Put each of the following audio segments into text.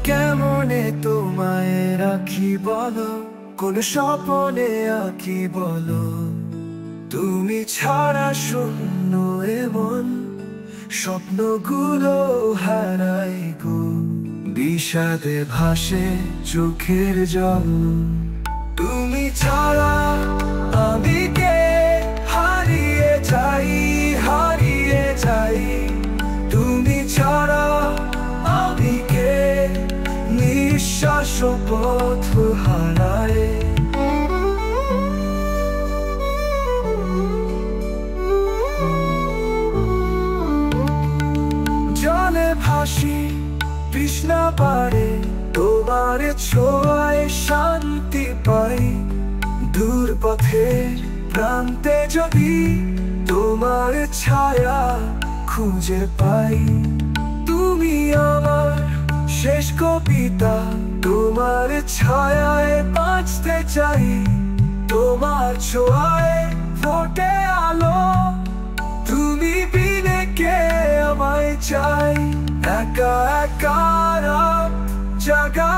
কেমনে তোমায় রাখি বলো, কোন স্বপনে আঁকি বলো। তুমি ছাড়া শূন্য এমন স্বপ্নগুলো হারাই গো। বিষাদে ভাসে চোখের জল, তুমি ছাড়া আমি কে? হারিয়ে যাই, হারিয়ে যাই। তুমি ছাড়া আমি কে? নিঃশ্বাস পথ হারায়। জলে ভাসি তৃষ্ণা পারে, তোমার ছোঁয়ায় শান্তি পাই। দূর পথে প্রান্তে যদি তোমার ছায়া খুঁজে পাই। তুমি আমার শেষ কবিতা, তোমার ছায়ায় বাঁচতে চাই। তোমার ছোঁয়ায় ফোটে আলো, তুমি বিনে কে আমায় চাই। একা একা রাত জাগা,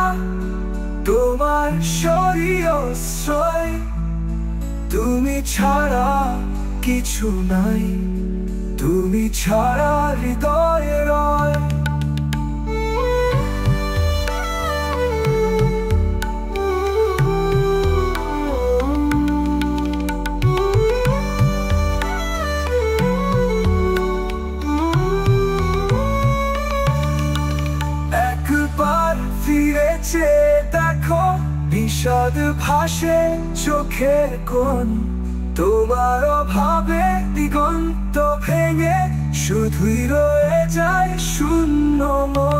তোমার শরীরশ্রয়। তুমি ছাড়া কিছু নাই, তুমি ছাড়া হৃদয়ে রয়। একবার ফিরেছে দেখো, বিষাদ ভাসে চোখের কোণ। তোমার অভাবে দিগন্ত ভেঙে শুধুই রয়ে যায় শূন্য মন।